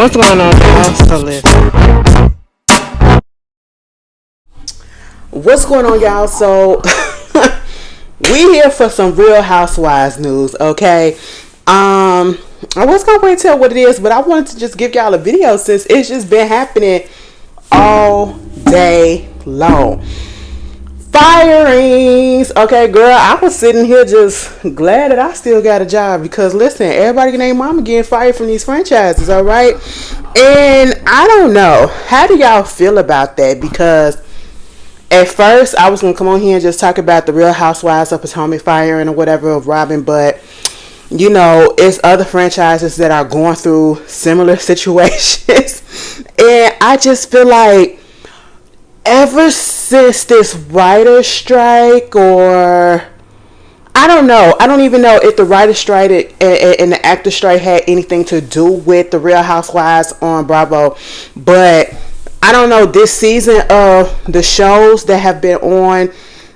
What's going on, y'all? So listen. What's going on, y'all? So we here for some Real Housewives news, okay? I was gonna wait till what it is, but I wanted to just give y'all a video since it's just been happening all day long. Firings. Okay, girl, I was sitting here just glad that I still got a job because listen, everybody named mama getting fired from these franchises, all right? And I don't know, how do y'all feel about that? Because at first I was gonna come on here and just talk about the Real Housewives of Potomac firing or whatever of Robyn, but you know, it's other franchises that are going through similar situations. And I just feel like ever since this writer's strike, or I don't know, I don't even know if the writer's strike and the actor strike had anything to do with the Real Housewives on Bravo, but I don't know, this season of the shows that have been on,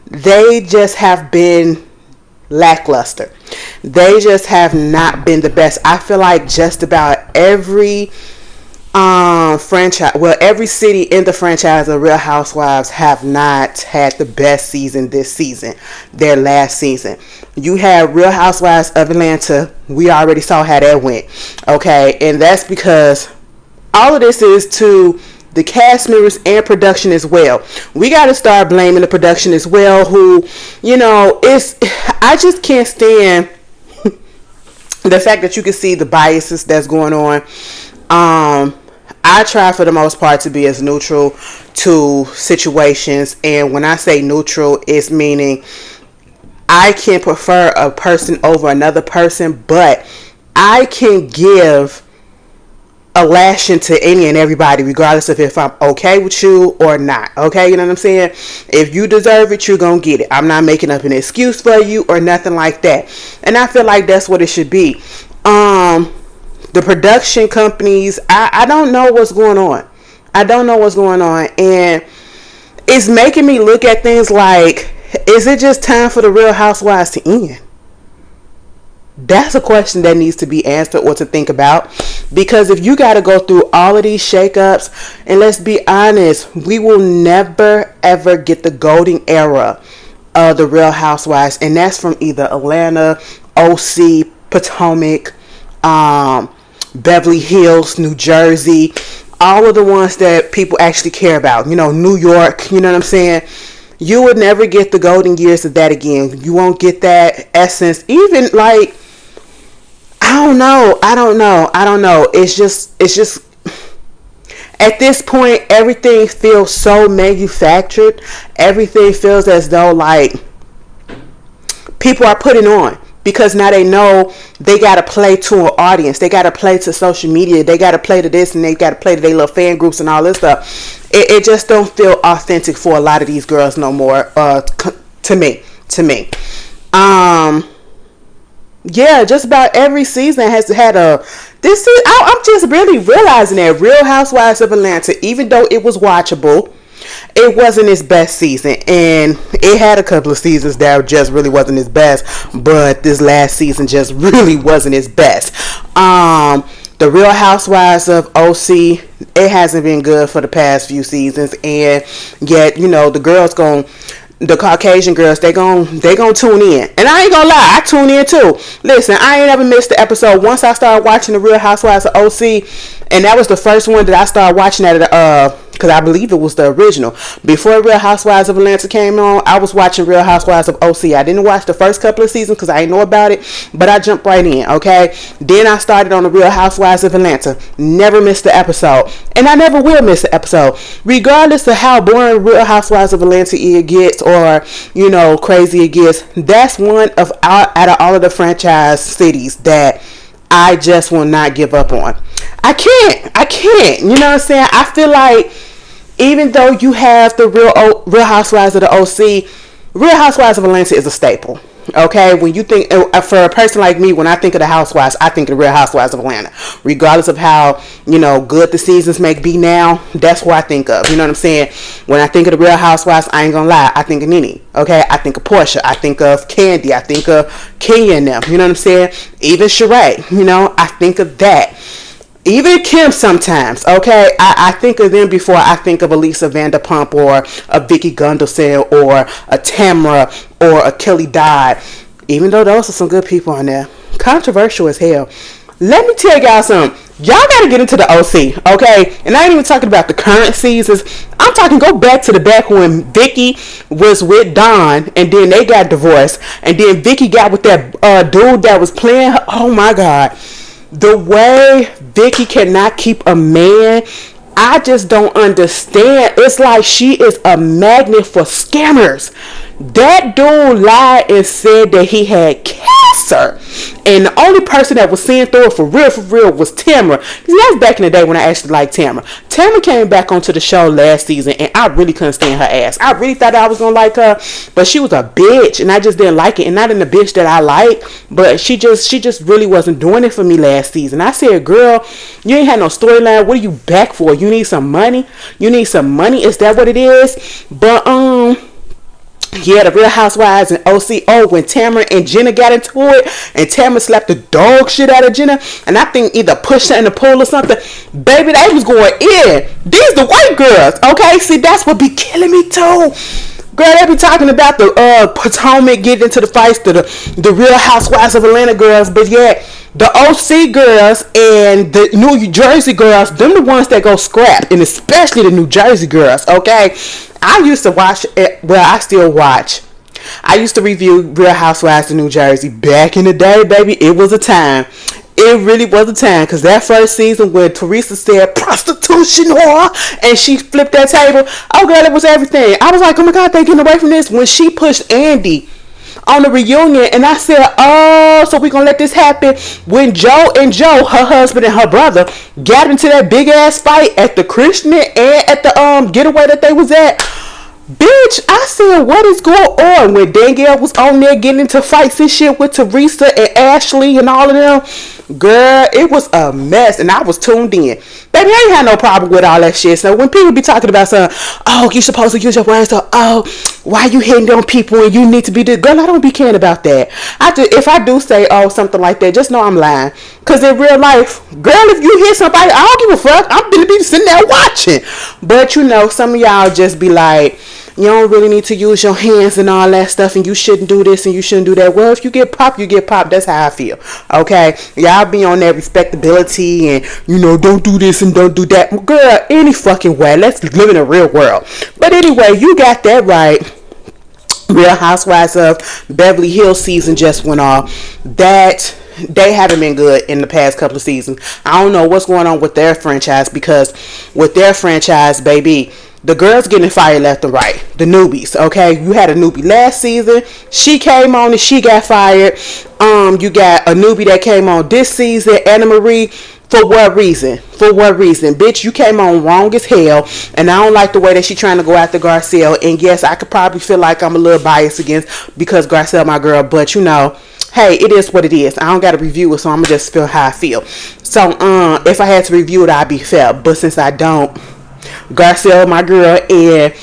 they just have been lackluster. They just have not been the best. I feel like just about every franchise, well, every city in the franchise of Real Housewives have not had the best season this season, their last season. You had Real Housewives of Atlanta, we already saw how that went, okay? And that's because all of this is to the cast members and production as well. We got to start blaming the production as well, who, you know, I just can't stand the fact that you can see the biases that's going on. I try for the most part to be as neutral to situations, and when I say neutral, it's meaning I can prefer a person over another person, but I can give a lashing to any and everybody, regardless of if I'm okay with you or not. Okay, you know what I'm saying? If you deserve it, you're gonna get it. I'm not making up an excuse for you or nothing like that. And I feel like that's what it should be. The production companies, I don't know what's going on. I don't know what's going on, and it's making me look at things like, is it just time for the Real Housewives to end? That's a question that needs to be answered or to think about, because if you got to go through all of these shakeups, and let's be honest, we will never ever get the golden era of the Real Housewives, and that's from either Atlanta, OC, Potomac, Beverly Hills, New Jersey, all of the ones that people actually care about, you know, New York, you know what I'm saying? You would never get the golden years of that again. You won't get that essence. Even like, I don't know. It's just at this point, everything feels so manufactured. Everything feels as though like people are putting on, because now they know they got to play to an audience. They got to play to social media. They got to play to this, and they got to play to their little fan groups and all this stuff. It just don't feel authentic for a lot of these girls no more. To me. Yeah, just about every season has had I'm just really realizing that Real Housewives of Atlanta, even though it was watchable, it wasn't its best season, and it had a couple of seasons that just really wasn't its best, but this last season just really wasn't its best. The Real Housewives of OC, it hasn't been good for the past few seasons, and yet, you know, the Caucasian girls, they gon' tune in. And I ain't gonna lie, I tune in too. Listen, I ain't ever missed the episode. Once I started watching the Real Housewives of OC, and that was the first one that I started watching at because I believe it was the original. Before Real Housewives of Atlanta came on, I was watching Real Housewives of OC. I didn't watch the first couple of seasons because I didn't know about it, but I jumped right in, okay? Then I started on the Real Housewives of Atlanta. Never missed the episode. And I never will miss the episode. Regardless of how boring Real Housewives of Atlanta it gets, or, you know, crazy it gets, that's one of out of all of the franchise cities that I just will not give up on. I can't. You know what I'm saying? I feel like even though you have the Real Housewives of the OC, Real Housewives of Atlanta is a staple. Okay, when you think, for a person like me, when I think of the Housewives, I think of the Real Housewives of Atlanta. Regardless of how, you know, good the seasons may be now, that's what I think of. You know what I'm saying? When I think of the Real Housewives, I ain't gonna lie, I think of Nene. Okay, I think of Portia. I think of Candy. I think of Kenya and them. You know what I'm saying? Even Sheree. You know, I think of that. Even Kim sometimes, okay? I think of them before I think of a Lisa Vanderpump or a Vicky Gunvalson or a Tamra or a Kelly Dodd. Even though those are some good people on there. Controversial as hell. Let me tell y'all something. Y'all gotta get into the OC, okay? And I ain't even talking about the current seasons. I'm talking go back to the back when Vicky was with Don and then they got divorced. And then Vicky got with that dude that was playing her. Oh my God. The way Vicky cannot keep a man, I just don't understand. It's like she is a magnet for scammers. That dude lied and said that he had cancer. And the only person that was seeing through it for real was Tamra. That was back in the day when I actually liked Tamra. Tamra came back onto the show last season and I really couldn't stand her ass. I really thought I was going to like her, but she was a bitch and I just didn't like it. And not in the bitch that I like, but she just really wasn't doing it for me last season. I said, girl, you ain't had no storyline. What are you back for? You need some money? You need some money? Is that what it is? But, yeah, the Real Housewives and OCO when Tamara and Jenna got into it and Tamara slapped the dog shit out of Jenna and I think either pushed her in the pool or something. Baby, they was going in. These the white girls, okay? See, that's what be killing me too. Girl, they be talking about the Potomac getting into the fights to the Real Housewives of Atlanta girls, but yet the OC girls and the New Jersey girls, them the ones that go scrap, and especially the New Jersey girls, okay? I used to watch it, well, I still watch. I used to review Real Housewives of New Jersey back in the day, baby. It was a time. It really was a time, because that first season when Teresa said prostitution whore and she flipped that table, oh girl, it was everything. I was like, oh my God, they getting away from this. When she pushed Andy on the reunion and I said, oh, so we gonna let this happen. When Joe, her husband and her brother, got into that big ass fight at the Christian and at the getaway that they was at, bitch, I said, what is going on? When Danielle was on there getting into fights and shit with Teresa and Ashley and all of them, girl, it was a mess and I was tuned in. Baby, I ain't had no problem with all that shit. So when people be talking about something, oh, you supposed to use your words, so, oh, why you hitting on people and you need to be this? Girl, I don't be caring about that. If I do say, oh, something like that, just know I'm lying. Because in real life, girl, if you hit somebody, I don't give a fuck. I'm gonna be sitting there watching. But you know, some of y'all just be like, you don't really need to use your hands and all that stuff, and you shouldn't do this and you shouldn't do that. Well, if you get popped, you get popped. That's how I feel. Okay? Y'all be on that respectability and, you know, don't do this and don't do that. Girl, any fucking way. Let's live in a real world. But anyway, you got that right. Real Housewives of Beverly Hills season just went off. That they haven't been good in the past couple of seasons. I don't know what's going on with their franchise, because with their franchise, baby, the girls getting fired left and right. The newbies, okay? You had a newbie last season. She came on and she got fired. You got a newbie that came on this season, Anna Marie. For what reason? For what reason? Bitch, you came on wrong as hell. And I don't like the way that she trying to go after Garcelle. And yes, I could probably feel like I'm a little biased against, because Garcelle my girl. But you know, hey, it is what it is. I don't got to review it, so I'm going to just feel how I feel. So, if I had to review it, I'd be fair. But since I don't, Garcelle, my girl, and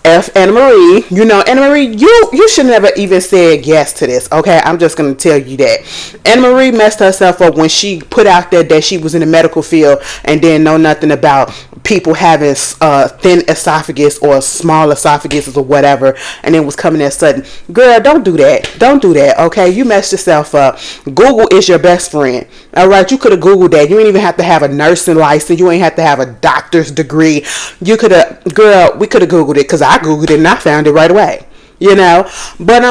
Anna Marie, you know, Anna Marie, you should never even said yes to this, okay? I'm just going to tell you that. Anna Marie messed herself up when she put out there that she was in the medical field and didn't know nothing about people having thin esophagus or small esophaguses or whatever, and it was coming at sudden. Girl, don't do that. Don't do that, okay? You messed yourself up. Google is your best friend, all right? You could have Googled that. You ain't even have to have a nursing license. You ain't have to have a doctor's degree. You could have, girl, we could have Googled it, because I Googled it and I found it right away, you know. But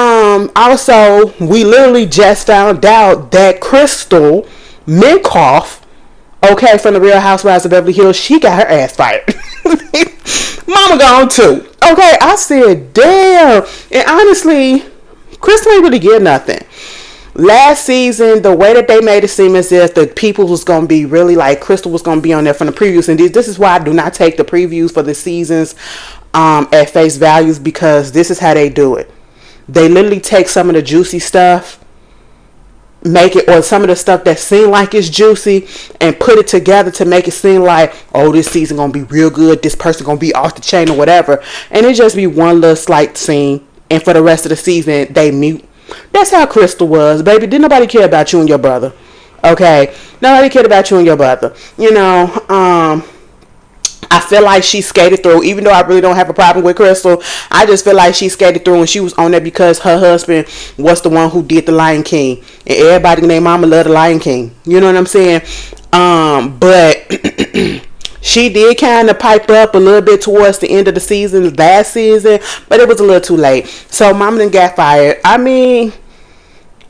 also, we literally just found out that Crystal Minkoff, okay, from the Real Housewives of Beverly Hills, she got her ass fired. Mama gone too. Okay, I said, damn. And honestly, Crystal ain't really get nothing. Last season, the way that they made it seem as if the people was going to be really like Crystal was going to be on there from the previews. And this is why I do not take the previews for the seasons at face values, because this is how they do it. They literally take some of the juicy stuff, make it, or some of the stuff that seem like it's juicy, and put it together to make it seem like, oh, this season gonna be real good, this person gonna be off the chain or whatever, and it just be one little slight scene, and for the rest of the season they mute. That's how Crystal was, baby. Didn't nobody care about you and your brother. Okay, nobody cared about you and your brother. I feel like she skated through, even though I really don't have a problem with Crystal. I just feel like she skated through and she was on there because her husband was the one who did the Lion King. And everybody and their mama loved the Lion King. You know what I'm saying? But she did kind of pipe up a little bit towards the end of the season, last season, but it was a little too late. So mama done got fired. I mean,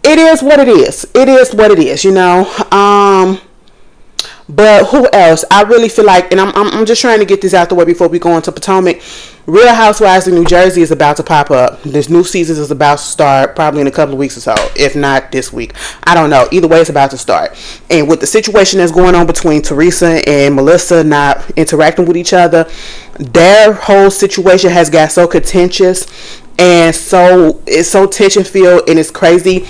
it is what it is. It is what it is, But who else? I really feel like, and I'm just trying to get this out the way before we go into Potomac. Real Housewives of New Jersey is about to pop up. This new season is about to start probably in a couple of weeks or so, if not this week. I don't know. Either way, it's about to start. And with the situation that's going on between Teresa and Melissa not interacting with each other, their whole situation has got so contentious and it's so tension filled and it's crazy.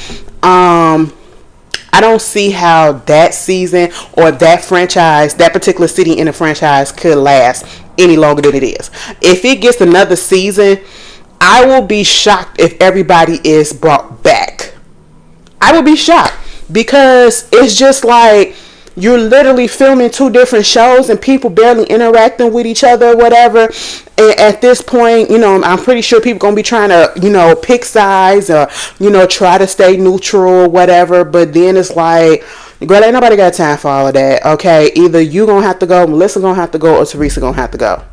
I don't see how that season or that franchise, that particular city in the franchise could last any longer than it is. If it gets another season, I will be shocked if everybody is brought back. I will be shocked because it's just like you're literally filming two different shows and people barely interacting with each other or whatever. And at this point, I'm pretty sure people going to be trying to, pick sides or, try to stay neutral or whatever. But then it's like, girl, ain't nobody got time for all of that. Okay. Either you going to have to go, Melissa going to have to go, or Teresa going to have to go.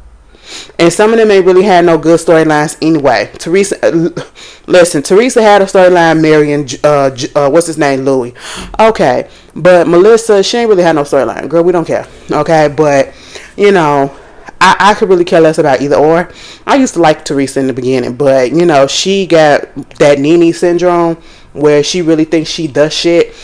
And some of them ain't really had no good storylines anyway. Teresa had a storyline marrying, what's his name, Louis. Okay. But Melissa, she ain't really had no storyline. Girl, we don't care. Okay. But, I could really care less about either or. I used to like Teresa in the beginning, but, she got that Nene syndrome where she really thinks she does shit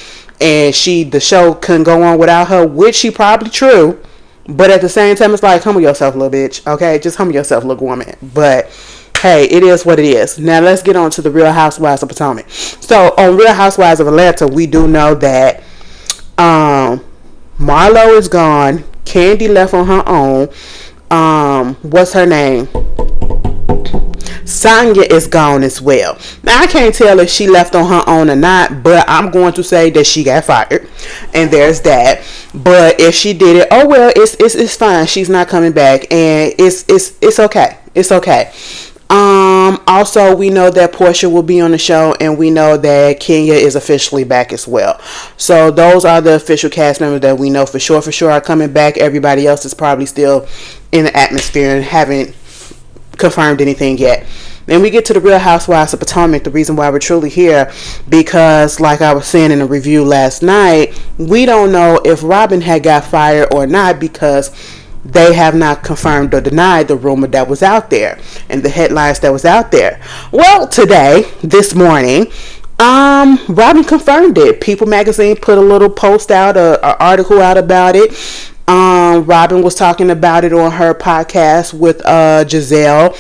and the show couldn't go on without her, which she probably true. But at the same time, it's like, humble yourself, little bitch. Okay? Just humble yourself, little woman. But, hey, it is what it is. Now, let's get on to the Real Housewives of Potomac. So, on Real Housewives of Atlanta, we do know that Marlo is gone. Candy left on her own. What's her name? Sonya is gone as well. Now I can't tell if she left on her own or not, but I'm going to say that she got fired, and there's that. But if she did it, oh well, it's fine. She's not coming back, and it's okay. It's okay. Also, we know that Portia will be on the show, and we know that Kenya is officially back as well. So those are the official cast members that we know for sure are coming back. Everybody else is probably still in the atmosphere and haven't confirmed anything yet. Then we get to the Real Housewives of Potomac. The reason why we're truly here, because like I was saying in a review last night, we don't know if Robyn had got fired or not, because they have not confirmed or denied the rumor that was out there and the headlines that was out there. Well, this morning, Robyn confirmed it. People magazine put a little post out, an article out about it. Robyn was talking about it on her podcast with Giselle.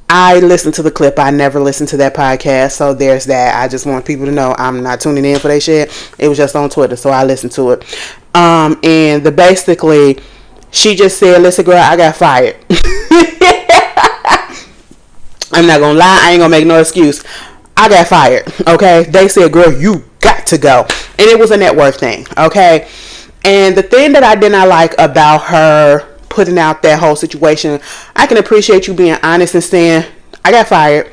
I listened to the clip. I never listened to that podcast, so there's that. I just want people to know I'm not tuning in for that shit. It was just on Twitter, so I listened to it. And basically, she just said, listen, girl, I got fired. I'm not gonna lie, I ain't gonna make no excuse. I got fired, okay? They said, girl, you got to go. And it was a network thing, okay? And the thing that I did not like about her putting out that whole situation, I can appreciate you being honest and saying, I got fired.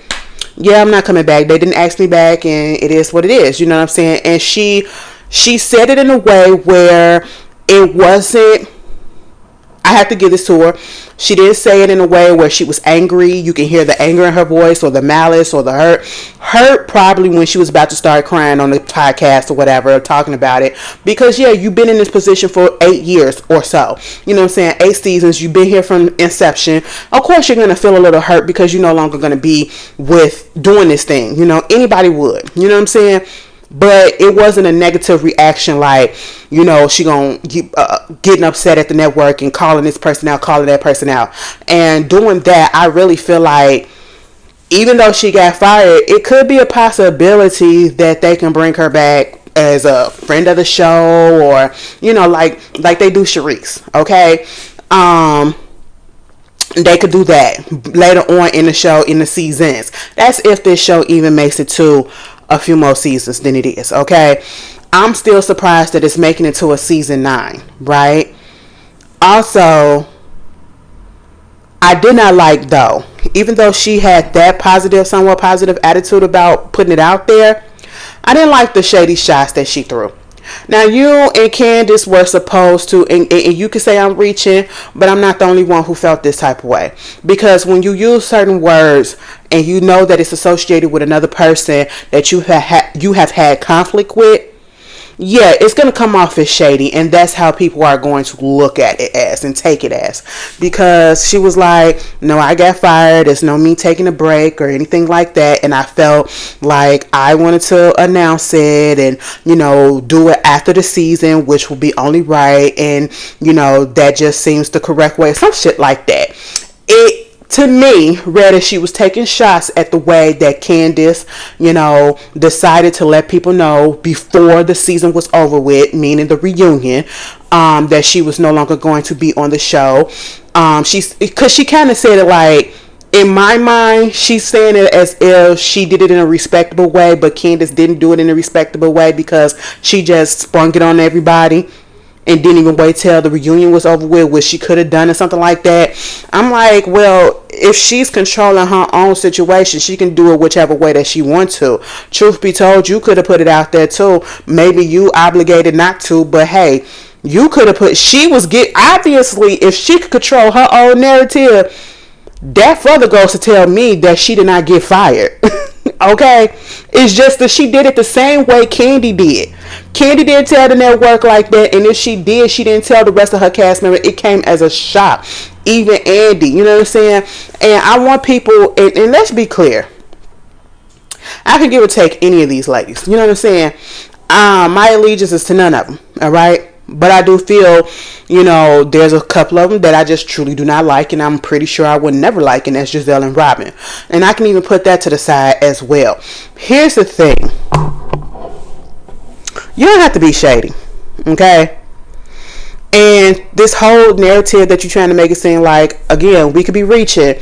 Yeah, I'm not coming back. They didn't ask me back, and it is what it is. You know what I'm saying? And she said it in a way where it wasn't, I have to give this to her. She didn't say it in a way where she was angry. You can hear the anger in her voice, or the malice, or the hurt. Hurt probably when she was about to start crying on the podcast or whatever, talking about it. Because, yeah, you've been in this position for 8 years or so. You know what I'm saying? 8 seasons. You've been here from inception. Of course, you're going to feel a little hurt because you're no longer going to be with doing this thing. You know, anybody would. You know what I'm saying? But it wasn't a negative reaction like, you know, she gonna keep getting upset at the network and calling this person out, calling that person out. And doing that, I really feel like even though she got fired, it could be a possibility that they can bring her back as a friend of the show, or, you know, like they do Sharice, okay? They could do that later on in the show, in the seasons. That's if this show even makes it to a few more seasons than it is, okay? I'm still surprised that it's making it to a season 9, right? Also, I did not like, though, even though she had that positive, somewhat positive attitude about putting it out there, I didn't like the shady shots that she threw. Now, you and Candiace were supposed to, and you can say I'm reaching, but I'm not the only one who felt this type of way. Because when you use certain words and you know that it's associated with another person that you have had conflict with, yeah, it's going to come off as shady, and that's how people are going to look at it as and take it as. Because she was like, no, I got fired, there's no me taking a break or anything like that, and I felt like I wanted to announce it and, do it after the season, which will be only right, and, that just seems the correct way, some shit like that. It, to me, read as she was taking shots at the way that Candiace, decided to let people know before the season was over with, meaning the reunion, that she was no longer going to be on the show. Because she kind of said it like, in my mind, she's saying it as if she did it in a respectable way, but Candiace didn't do it in a respectable way because she just sprung it on everybody and didn't even wait till the reunion was over with, which she could have done or something like that. I'm like, well, if she's controlling her own situation, she can do it whichever way that she wants to. Truth be told, you could have put it out there too. Maybe you obligated not to, but hey, you could have obviously, if she could control her own narrative, that further goes to tell me that she did not get fired. Okay? It's just that she did it the same way Kandi did. Kandi didn't tell the network like that, and if she did, she didn't tell the rest of her cast members. It came as a shock. Even Andy, you know what I'm saying? And I want people, and let's be clear, I can give or take any of these ladies. You know what I'm saying? My allegiance is to none of them, all right? But I do feel, there's a couple of them that I just truly do not like, and I'm pretty sure I would never like, and that's Giselle and Robyn. And I can even put that to the side as well. Here's the thing. You don't have to be shady, okay? And this whole narrative that you're trying to make it seem like, again, we could be reaching,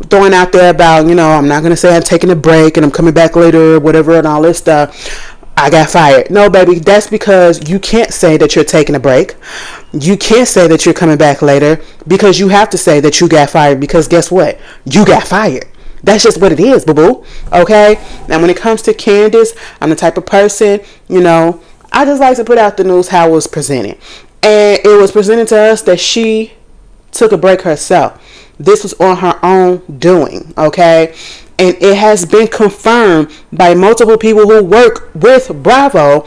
throwing out there about, I'm not going to say I'm taking a break and I'm coming back later or whatever and all this stuff. I got fired. No, baby, that's because you can't say that you're taking a break. You can't say that you're coming back later because you have to say that you got fired because guess what? You got fired. That's just what it is, boo-boo. Okay? Now, when it comes to Candiace, I'm the type of person, I just like to put out the news how it was presented. And it was presented to us that she took a break herself. This was on her own doing, okay? And it has been confirmed by multiple people who work with Bravo,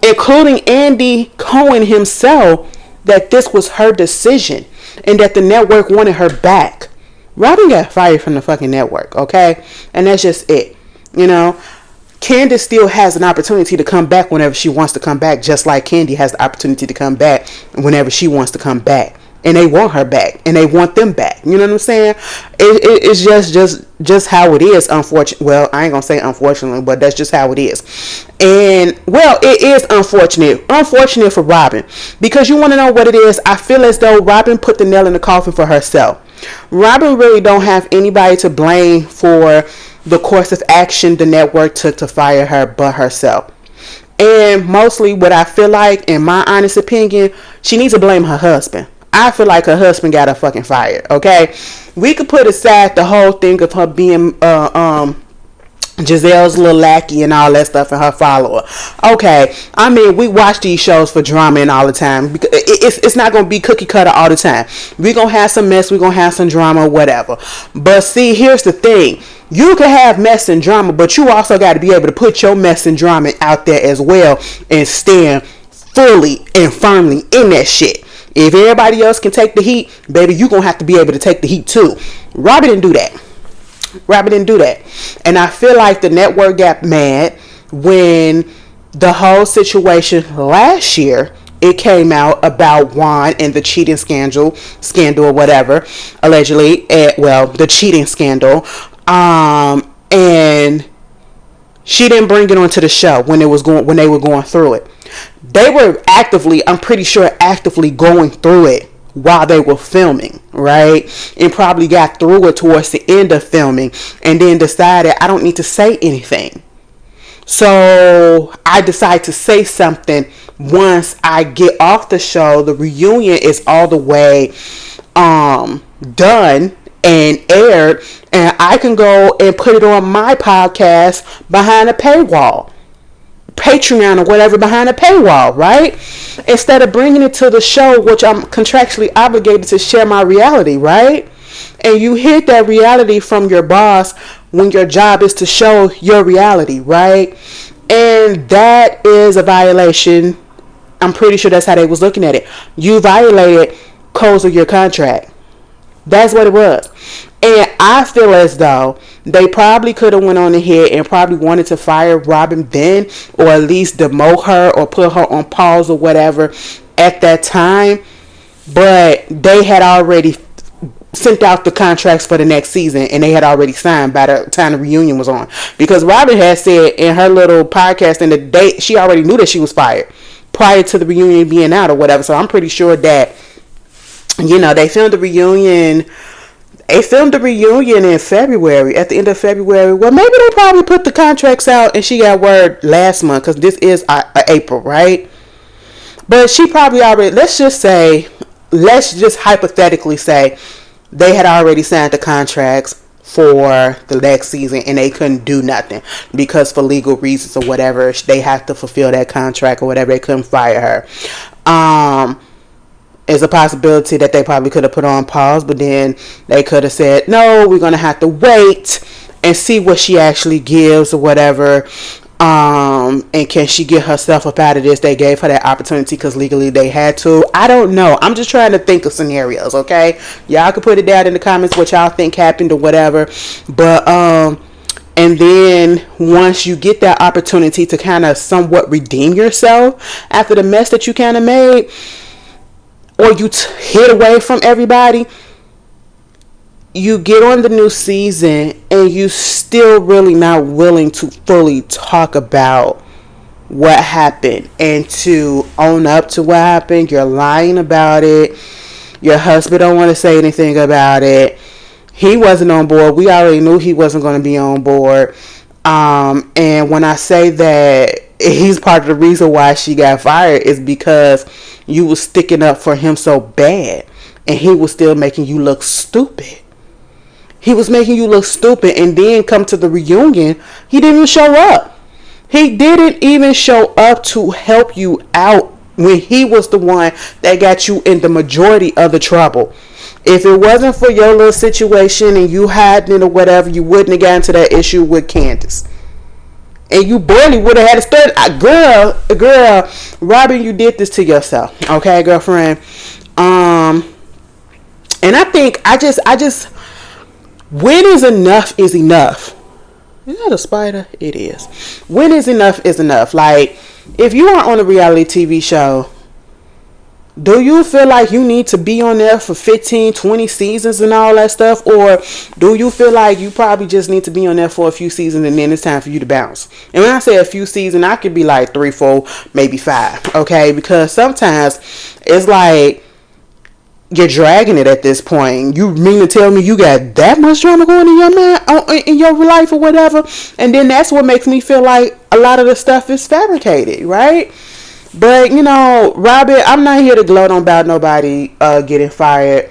including Andy Cohen himself, that this was her decision and that the network wanted her back. Robyn got fired from the fucking network, okay? And that's just it, Candiace still has an opportunity to come back whenever she wants to come back, just like Kandi has the opportunity to come back whenever she wants to come back. And they want her back, and they want them back. You know what I'm saying? It's just how it is. Unfortunately, well, I ain't gonna say unfortunately, but that's just how it is. And well, it is unfortunate for Robyn, because you want to know what it is. I feel as though Robyn put the nail in the coffin for herself. Robyn really don't have anybody to blame for the course of action the network took to fire her but herself. And mostly what I feel like, in my honest opinion, she needs to blame her husband. I feel like her husband got her fucking fired, okay? We could put aside the whole thing of her being Giselle's little lackey and all that stuff and her follower. Okay, I mean, we watch these shows for drama and all the time. It's not going to be cookie cutter all the time. We're going to have some mess, we're going to have some drama, whatever. But see, here's the thing. You can have mess and drama, but you also got to be able to put your mess and drama out there as well and stand fully and firmly in that shit. If everybody else can take the heat, baby, you're going to have to be able to take the heat too. Robyn didn't do that. And I feel like the network got mad when the whole situation last year, it came out about Juan and the cheating scandal or whatever, allegedly. The cheating scandal. And she didn't bring it onto the show when they were going through it. They were actively going through it while they were filming, right? And probably got through it towards the end of filming and then decided, I don't need to say anything. So I decide to say something once I get off the show. The reunion is all the way done and aired, and I can go and put it on my podcast behind a paywall, Patreon or whatever, behind a paywall, right? Instead of bringing it to the show, which I'm contractually obligated to share my reality, right? And you hid that reality from your boss when your job is to show your reality, right? And that is a violation. I'm pretty sure that's how they was looking at it. You violated codes of your contract. That's what it was. And I feel as though they probably could have went on ahead and probably wanted to fire Robyn then, or at least demote her or put her on pause or whatever at that time. But they had already sent out the contracts for the next season, and they had already signed by the time the reunion was on. Because Robyn had said in her little podcast in the date, she already knew that she was fired prior to the reunion being out or whatever. So I'm pretty sure that, you know, they filmed the reunion. They filmed the reunion in February, at the end of February. Well, maybe they probably put the contracts out and she got word last month, because this is April, right? But she probably already, let's just hypothetically say they had already signed the contracts for the next season and they couldn't do nothing because for legal reasons or whatever, they have to fulfill that contract or whatever. They couldn't fire her. It's a possibility that they probably could have put on pause, but then they could have said, no, we're going to have to wait and see what she actually gives or whatever. And can she get herself up out of this? They gave her that opportunity because legally they had to. I don't know. I'm just trying to think of scenarios, okay? Y'all can put it down in the comments what y'all think happened or whatever. But, and then once you get that opportunity to kind of somewhat redeem yourself after the mess that you kind of made, or you hid away from everybody, you get on the new season and you still really not willing to fully talk about what happened and to own up to what happened. You're lying about it. Your husband don't want to say anything about it. He wasn't on board. We already knew he wasn't going to be on board. And when I say that he's part of the reason why she got fired, is because you was sticking up for him so bad and he was still making you look stupid. He was making you look stupid, and then come to the reunion, he didn't even show up. He didn't even show up to help you out when he was the one that got you in the majority of the trouble. If it wasn't for your little situation and you hiding it or whatever, you wouldn't have gotten into that issue with Candiace. And you barely would have had to start. Girl, Robyn, you did this to yourself. Okay, girlfriend. And I think I just when is enough is enough. Is that a spider? It is. When is enough is enough. Like, if you are on a reality TV show, do you feel like you need to be on there for 15, 20 seasons and all that stuff? Or do you feel like you probably just need to be on there for a few seasons and then it's time for you to bounce? And when I say a few seasons, I could be like 3, 4, maybe 5. Okay? Because sometimes it's like you're dragging it at this point. You mean to tell me you got that much drama going in your mind, in your life or whatever? And then that's what makes me feel like a lot of the stuff is fabricated, right? But, you know, Robyn, I'm not here to gloat on about nobody getting fired.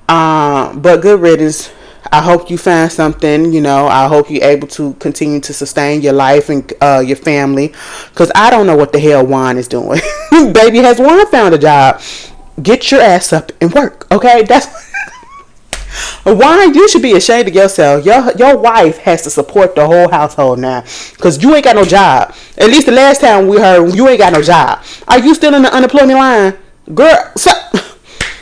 But good riddance. I hope you find something, you know. I hope you're able to continue to sustain your life and your family. Because I don't know what the hell Juan is doing. Baby, has Juan found a job? Get your ass up and work, okay? That's Juan, you should be ashamed of yourself. Your wife has to support the whole household now, because you ain't got no job. At least the last time we heard, you ain't got no job. Are you still in the unemployment line? Girl,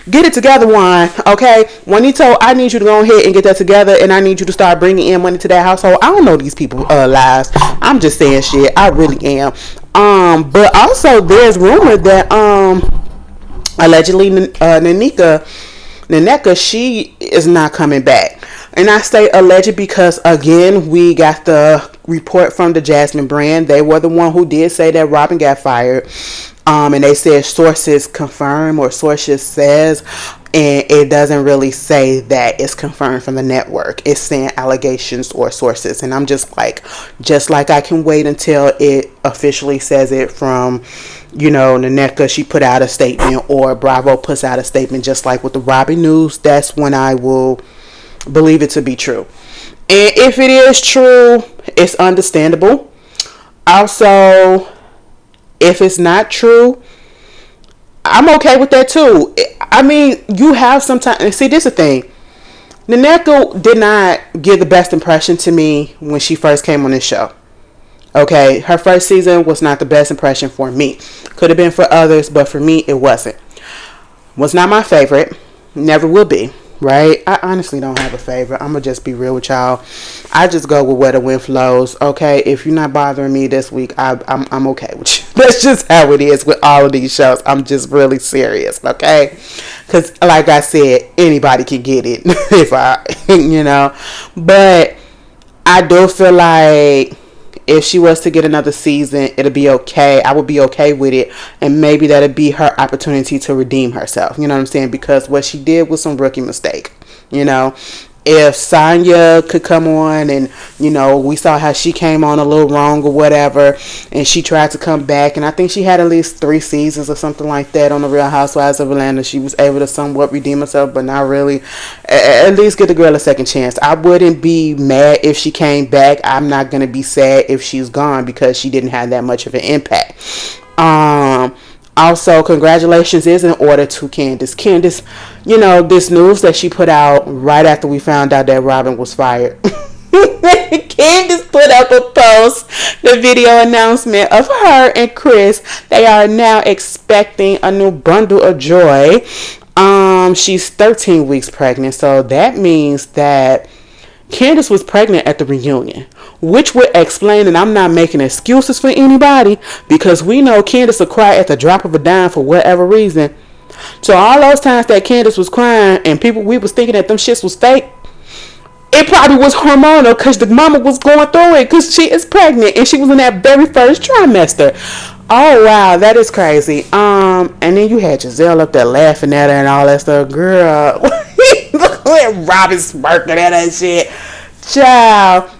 get it together, Juan, okay? Juanito, I need you to go ahead and get that together, and I need you to start bringing in money to that household. I don't know these people lives. I'm just saying shit. I really am. But also there's rumor that allegedly Naneka, she is not coming back. And I say alleged because, again, we got the report from the Jasmine brand. They were the one who did say that Robyn got fired. And they said sources confirm or sources says, and it doesn't really say that it's confirmed from the network. It's saying allegations or sources. And I'm just like I can wait until it officially says it from, Naneka, she put out a statement, or Bravo puts out a statement, just like with the Robyn news. That's when I will believe it to be true. And if it is true, it's understandable. Also, if it's not true, I'm okay with that too. I mean, you have sometimes. See, this is the thing. Naneka did not give the best impression to me when she first came on this show. Okay, her first season was not the best impression for me. Could have been for others, but for me, it wasn't. Was not my favorite. Never will be. Right? I honestly don't have a favorite. I'm gonna just be real with y'all. I just go with where the wind flows. Okay, if you're not bothering me this week, I'm okay with you. That's just how it is with all of these shows. I'm just really serious. Okay, because like I said, anybody can get it if But I do feel like if she was to get another season, it'll be okay. I would be okay with it. And maybe that'll be her opportunity to redeem herself. You know what I'm saying? Because what she did was some rookie mistake. If Sonya could come on and, we saw how she came on a little wrong or whatever, and she tried to come back, and I think she had at least 3 seasons or something like that on the Real Housewives of Atlanta. She was able to somewhat redeem herself, but not really. At least give the girl a second chance. I wouldn't be mad if she came back. I'm not going to be sad if she's gone because she didn't have that much of an impact. Also, congratulations is in order to Candiace. Candiace, this news that she put out right after we found out that Robyn was fired. Candiace put up a post, the video announcement of her and Chris. They are now expecting a new bundle of joy. She's 13 weeks pregnant, so that means that Candiace was pregnant at the reunion, which would explain, and I'm not making excuses for anybody, because we know Candiace will cry at the drop of a dime for whatever reason. So all those times that Candiace was crying and we was thinking that them shits was fake, it probably was hormonal because the mama was going through it because she is pregnant and she was in that very first trimester. Oh wow, that is crazy. And then you had Giselle up there laughing at her and all that stuff. Girl, Robyn smirking at her and shit. Child.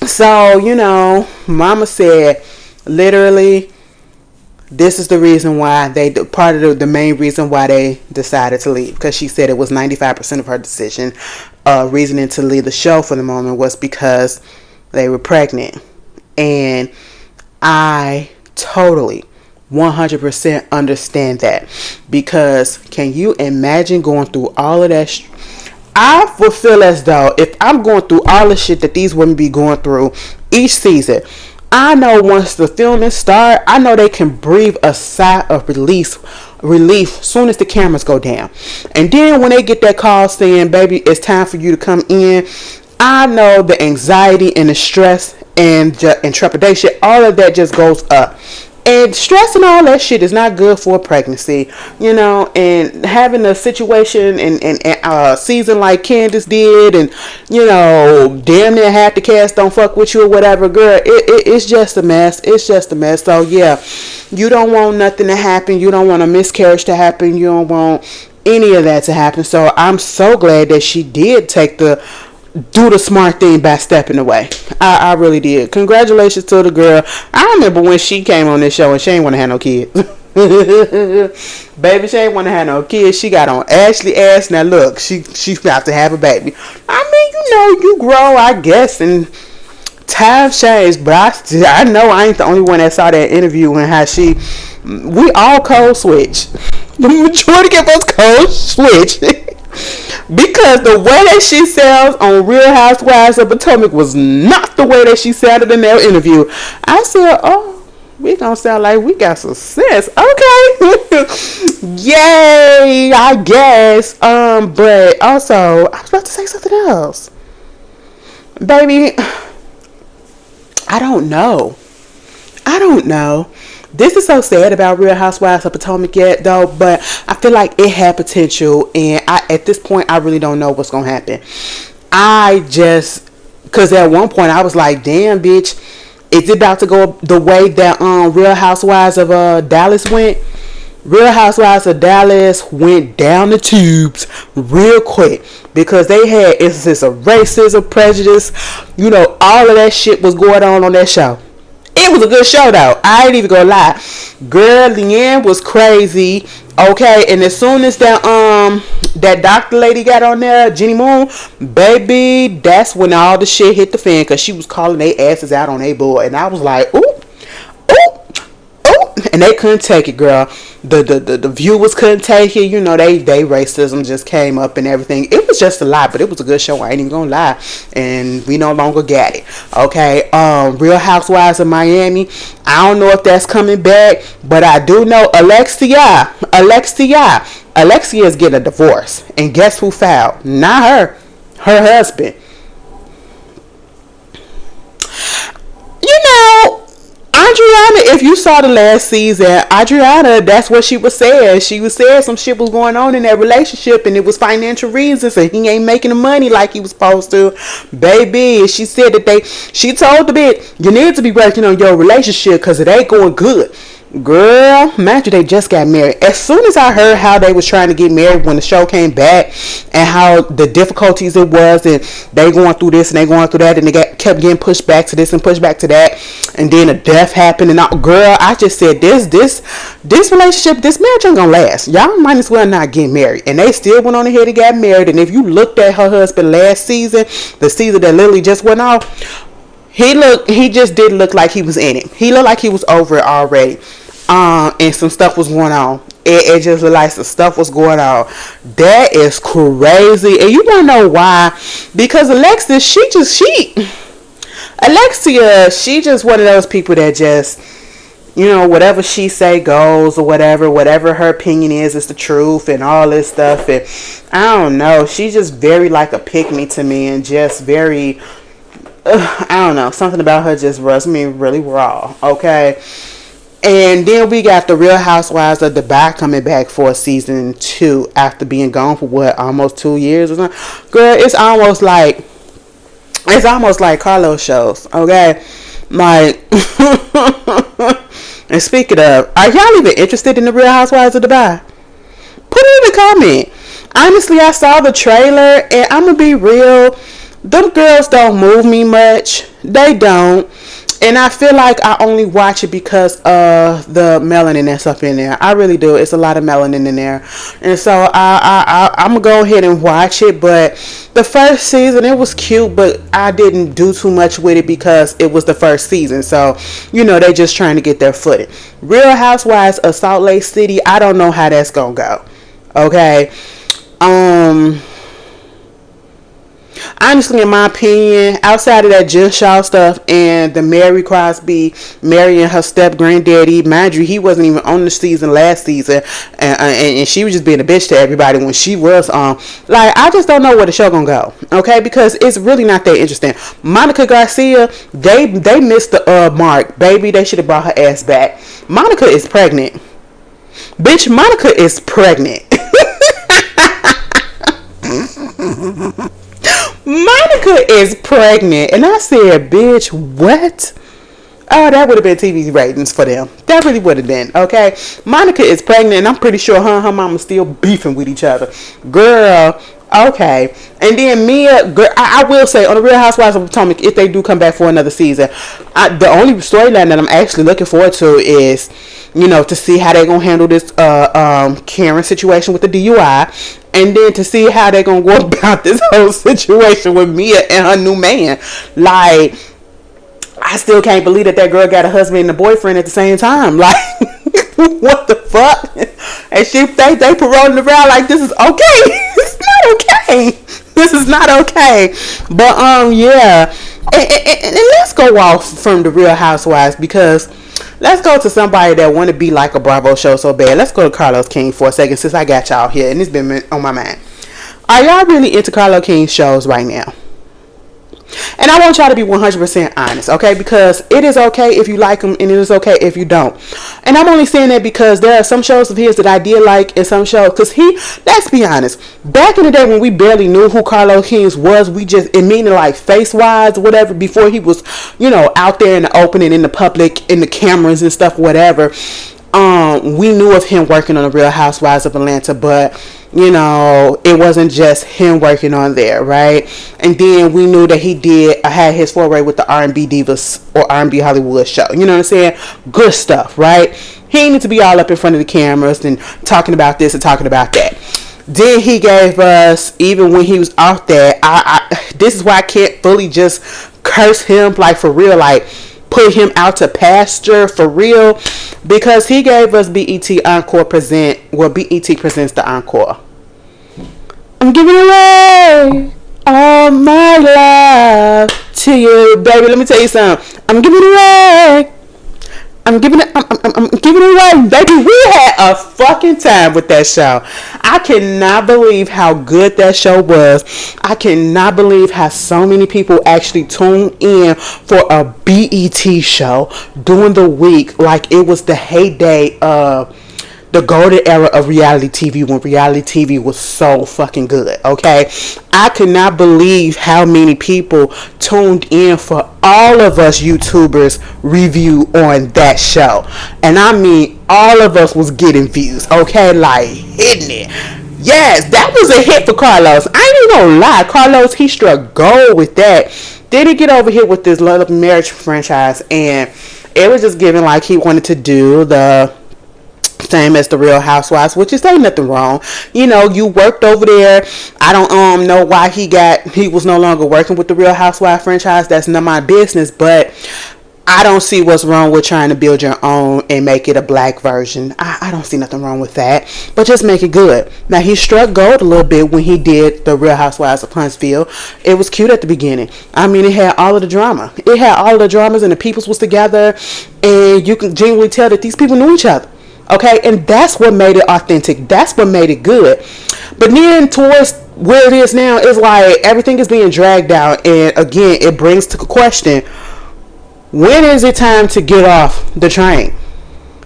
So, Mama said literally this is the reason why part of the main reason why they decided to leave, because she said it was 95% of her decision. Reasoning to leave the show for the moment was because they were pregnant. And I totally 100% understand that, because can you imagine going through all of that I would feel as though if I'm going through all the shit that these women be going through each season, I know once the filming start, I know they can breathe a sigh of relief soon as the cameras go down. And then when they get that call saying, baby, it's time for you to come in, I know the anxiety and the stress and trepidation, all of that just goes up. And stress and all that shit is not good for a pregnancy, and having a situation and a season like Candiace did, and, damn near half the cast don't fuck with you or whatever, girl, it's just a mess. It's just a mess. So, yeah, you don't want nothing to happen. You don't want a miscarriage to happen. You don't want any of that to happen. So, I'm so glad that she did do the smart thing by stepping away. I really did. Congratulations to the girl. I remember when she came on this show and she ain't want to have no kids. Baby, she ain't want to have no kids. She got on Ashley ass. Now look, she's about to have a baby. I mean, you grow, I guess, and times change. But I know I ain't the only one that saw that interview and how we all code switch. The majority of us code switch. Because the way that she sounds on Real Housewives of Potomac was not the way that she sounded in that interview. I said, oh, we gonna sound like we got some sense. Okay. Yay, I guess. But also, I was about to say something else. Baby, I don't know. This is so sad about Real Housewives of Potomac yet, though, but I feel like it had potential, and at this point, I really don't know what's going to happen. I just Because at one point I was like, damn, bitch, is it about to go the way that Real Housewives of Dallas went? Real Housewives of Dallas went down the tubes real quick because they had instances of racism, prejudice, all of that shit was going on that show. It was a good show though. I ain't even gonna lie. Girl, Leanne was crazy. Okay, and as soon as that doctor lady got on there, Jenny Moon, baby, that's when all the shit hit the fan because she was calling their asses out on their board, and I was like, ooh, ooh, ooh, and they couldn't take it, girl. The viewers couldn't take it. They racism just came up and everything. It was just a lot, but it was a good show. I ain't even gonna lie. And we no longer got it. Okay. Real Housewives of Miami. I don't know if that's coming back, but I do know Alexia is getting a divorce. And guess who filed? Not her. Her husband. Adriana, if you saw the last season, Adriana, that's what she was saying. She was saying some shit was going on in that relationship and it was financial reasons and he ain't making the money like he was supposed to. Baby, she said that she told the bitch, you need to be working on your relationship because it ain't going good. Girl, imagine they just got married. As soon as I heard how they was trying to get married when the show came back and how the difficulties it was and they going through this and they going through that and they kept getting pushed back to this and pushed back to that and then a death happened and all, girl, I just said this relationship, this marriage ain't gonna last. Y'all might as well not get married. And they still went on ahead and got married. And if you looked at her husband last season, the season that literally just went off, he just didn't look like he was in it. He looked like he was over it already. And some stuff was going on. It just looked like some stuff was going on. That is crazy. And you wanna know why? Because Alexia, she just one of those people that just, whatever she say goes or whatever her opinion is the truth and all this stuff. And I don't know. She's just very like a pick me to me and just very, I don't know. Something about her just rubs me really raw. Okay. And then we got the Real Housewives of Dubai coming back for season 2 after being gone for almost 2 years or something. Girl, it's almost like Carlos shows, okay? Like, and speaking of, are y'all even interested in the Real Housewives of Dubai? Put it in the comment. Honestly, I saw the trailer and I'm gonna be real. Them girls don't move me much. They don't. And I feel like I only watch it because of the melanin that's up in there. I really do. It's a lot of melanin in there. And so I'm going to go ahead and watch it. But the first season, it was cute, but I didn't do too much with it because it was the first season. So, they just trying to get their footing. Real Housewives of Salt Lake City, I don't know how that's going to go. Okay. Honestly, in my opinion, outside of that Jill Shaw stuff and the Mary Crosby marrying her step granddaddy, mind you, he wasn't even on the season last season, and she was just being a bitch to everybody when she was on. I just don't know where the show gonna go, okay? Because it's really not that interesting. Monica Garcia, they missed the mark, baby. They should have brought her ass back. Monica is pregnant, bitch. Monica is pregnant. Monica is pregnant. And I said, bitch, what? Oh, that would have been TV ratings for them. That really would have been, okay? Monica is pregnant, and I'm pretty sure her and her mama still beefing with each other. Girl, okay. And then Mia, girl, I will say, on the Real Housewives of Potomac, if they do come back for another season, the only storyline that I'm actually looking forward to is, to see how they're going to handle this Karen situation with the DUI. And then to see how they're going to go about this whole situation with Mia and her new man. Like, I still can't believe that girl got a husband and a boyfriend at the same time. Like, what the fuck? And they paroling around like this is okay. It's not okay. This is not okay. But, yeah. And let's go off from the Real Housewives because let's go to somebody that want to be like a Bravo show so bad. Let's go to Carlos King for a second since I got y'all here and it's been on my mind. Are y'all really into Carlos King shows right now? And I want y'all to be 100% honest, okay? Because it is okay if you like him, and it is okay if you don't. And I'm only saying that because there are some shows of his that I did like, and some shows, because let's be honest, back in the day when we barely knew who Carlos Kings was, we just, it meaning like face-wise, whatever, before he was, out there in the open and in the public, in the cameras and stuff, whatever. We knew of him working on the Real Housewives of Atlanta, but it wasn't just him working on there, right? And then we knew that he had his foray with the R&B Divas or R&B Hollywood show. You know what I'm saying? Good stuff, right? He didn't need to be all up in front of the cameras and talking about this and talking about that. Then he gave us, even when he was out there, this is why I can't fully just curse him, like for real, like put him out to pasture for real, because he gave us BET Encore BET presents the Encore. I'm giving away all my love to you, baby. Let me tell you something. I'm giving away. I'm giving it away, baby. We had a fucking time with that show. I cannot believe how good that show was. I cannot believe how so many people actually tuned in for a BET show during the week, like it was the heyday of the golden era of reality TV, when reality TV was so fucking good, okay? I could not believe how many people tuned in for all of us YouTubers review on that show. And I mean, all of us was getting views, okay? Like, hitting it. Yes, that was a hit for Carlos. I ain't even gonna lie. Carlos, he struck gold with that. Then he get over here with this Love Marriage franchise, and it was just giving like he wanted to do the same as the Real Housewives, which is ain't nothing wrong. You worked over there. I don't know why he was no longer working with the Real Housewives franchise. That's none of my business, but I don't see what's wrong with trying to build your own and make it a black version. I don't see nothing wrong with that, but just make it good. Now, he struck gold a little bit when he did the Real Housewives of Huntsville. It was cute at the beginning. I mean, it had all of the drama. It had all of the dramas, and the peoples was together, and you can genuinely tell that these people knew each other. Okay, and that's what made it authentic. That's what made it good. But then towards where it is now, it's like everything is being dragged out. And again, it brings to the question, when is it time to get off the train?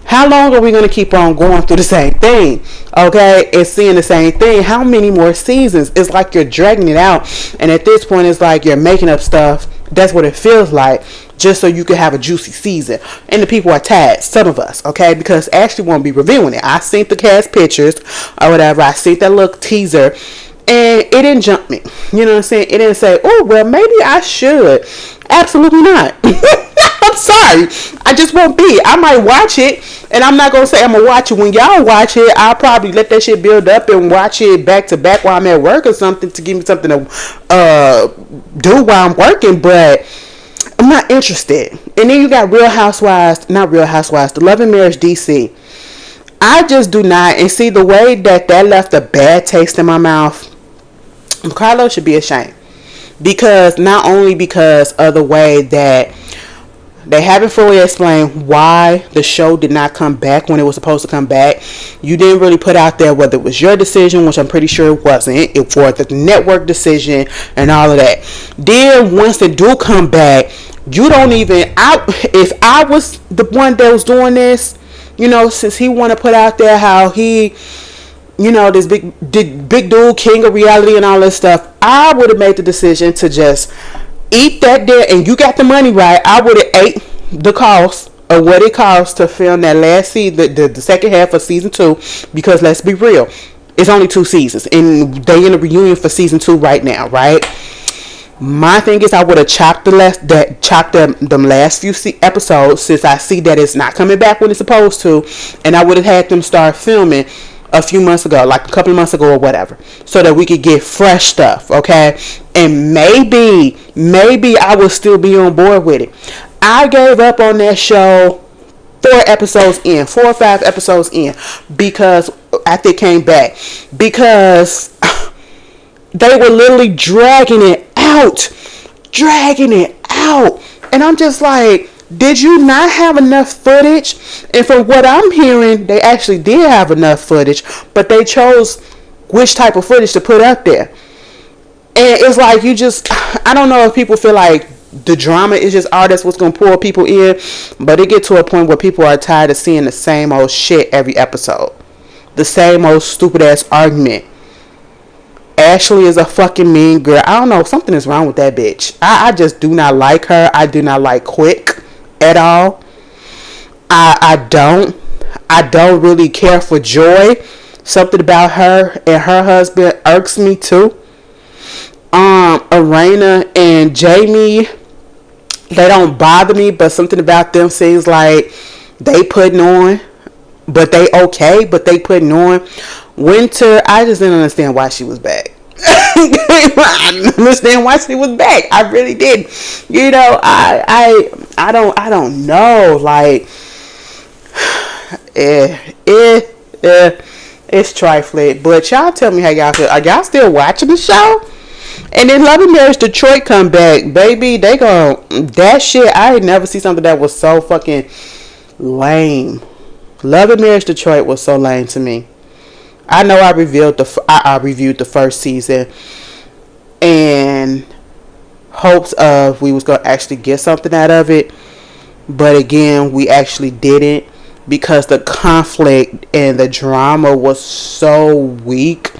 How long are we going to keep on going through the same thing? Okay, and seeing the same thing. How many more seasons? It's like you're dragging it out. And at this point, it's like you're making up stuff. That's what it feels like, just so you can have a juicy season. And the people are tired, some of us, okay? Because Ashley won't be reviewing it. I seen the cast pictures or whatever. I seen that little teaser, and it didn't jump me. You know what I'm saying? It didn't say, oh, well, maybe I should. Absolutely not. I'm sorry. I just won't be. I might watch it, and I'm not going to say I'm going to watch it. When y'all watch it, I'll probably let that shit build up and watch it back to back while I'm at work or something, to give me something to do while I'm working, but I'm not interested. And then you got the Love and Marriage DC. I just do not, and see the way that left a bad taste in my mouth. Carlos should be ashamed, because not only because of the way that they haven't fully explained why the show did not come back when it was supposed to come back. You didn't really put out there whether it was your decision, which I'm pretty sure it wasn't. It was the network decision and all of that. Then once they do come back, you don't even, if I was the one that was doing this, since he want to put out there how he, this big dude, king of reality and all this stuff, I would have made the decision to just eat that there, and you got the money right. I would have ate the cost of what it costs to film that last season, the second half of season 2, because let's be real, it's only 2 seasons, and they in a reunion for season 2 right now, right? My thing is, I would have chopped them last few episodes, since I see that it's not coming back when it's supposed to, and I would have had them start filming a few months ago, like a couple of months ago or whatever, so that we could get fresh stuff, okay? And maybe I will still be on board with it. I gave up on that show 4 or 5 episodes in, because after it came back, because they were literally dragging it out, and I'm just like, did you not have enough footage? And from what I'm hearing, they actually did have enough footage, but they chose which type of footage to put up there. And it's like you just, I don't know if people feel like the drama is just all that's what's gonna pull people in, but it get to a point where people are tired of seeing the same old shit every episode, the same old stupid ass argument. Ashley is a fucking mean girl. I don't know, something is wrong with that bitch. I just do not like her. I do not like Quick at all. I don't really care for Joy. Something about her and her husband irks me too. Arena and Jamie, they don't bother me, but something about them seems like they putting on, but they okay, but they putting on. Winter, I just didn't understand why she was back. I didn't understand why she was back. I really did. You know, I don't know. Like, it's trifling. But y'all tell me how y'all feel. Are y'all still watching the show? And then Love and Marriage Detroit come back, baby. They gon' that shit. I ain't never see something that was so fucking lame. Love and Marriage Detroit was so lame to me. I know I reviewed the first season in hopes of we was gonna actually get something out of it, but again, we actually didn't because the conflict and the drama was so weak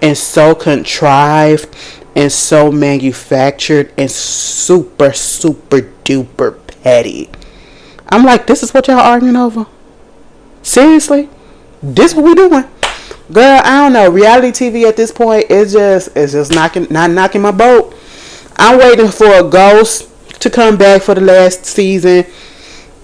and so contrived and so manufactured and super duper petty. I'm like, this is what y'all arguing over? Seriously? This what we doing? Girl, I don't know. Reality TV at this point is just not knocking my boat. I'm waiting for a Ghost to come back for the last season.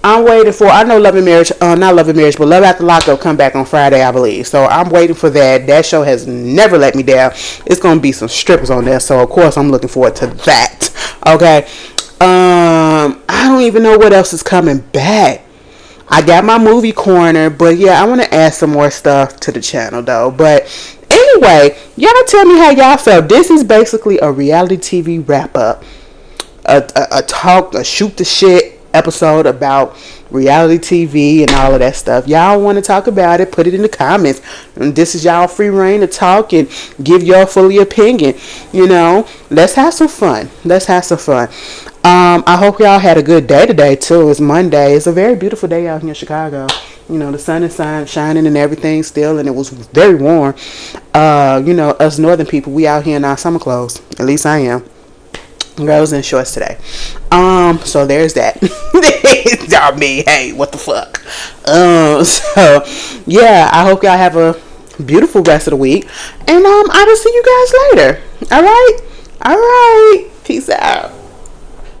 I'm waiting for, I know Love and Marriage, not Love and Marriage, but Love After Lockup come back on Friday, I believe. So I'm waiting for that. That show has never let me down. It's going to be some strippers on there. So of course I'm looking forward to that. Okay. I don't even know what else is coming back. I got my movie corner, but yeah, I want to add some more stuff to the channel though. But anyway, y'all tell me how y'all felt. This is basically a reality TV wrap up, a shoot the shit episode about reality TV and all of that stuff. Y'all want to talk about it, put it in the comments. And this is y'all free reign to talk and give your fully opinion. You know, let's have some fun. I hope y'all had a good day today too. It's Monday. It's a very beautiful day out here in Chicago. You know, the sun is shining and everything still, and it was very warm. You know, us northern people, we out here in our summer clothes. At least I am. Girls in shorts today. So there's that. Y'all me, hey, what the fuck? So yeah, I hope y'all have a beautiful rest of the week. And I will see you guys later. Alright? Peace out.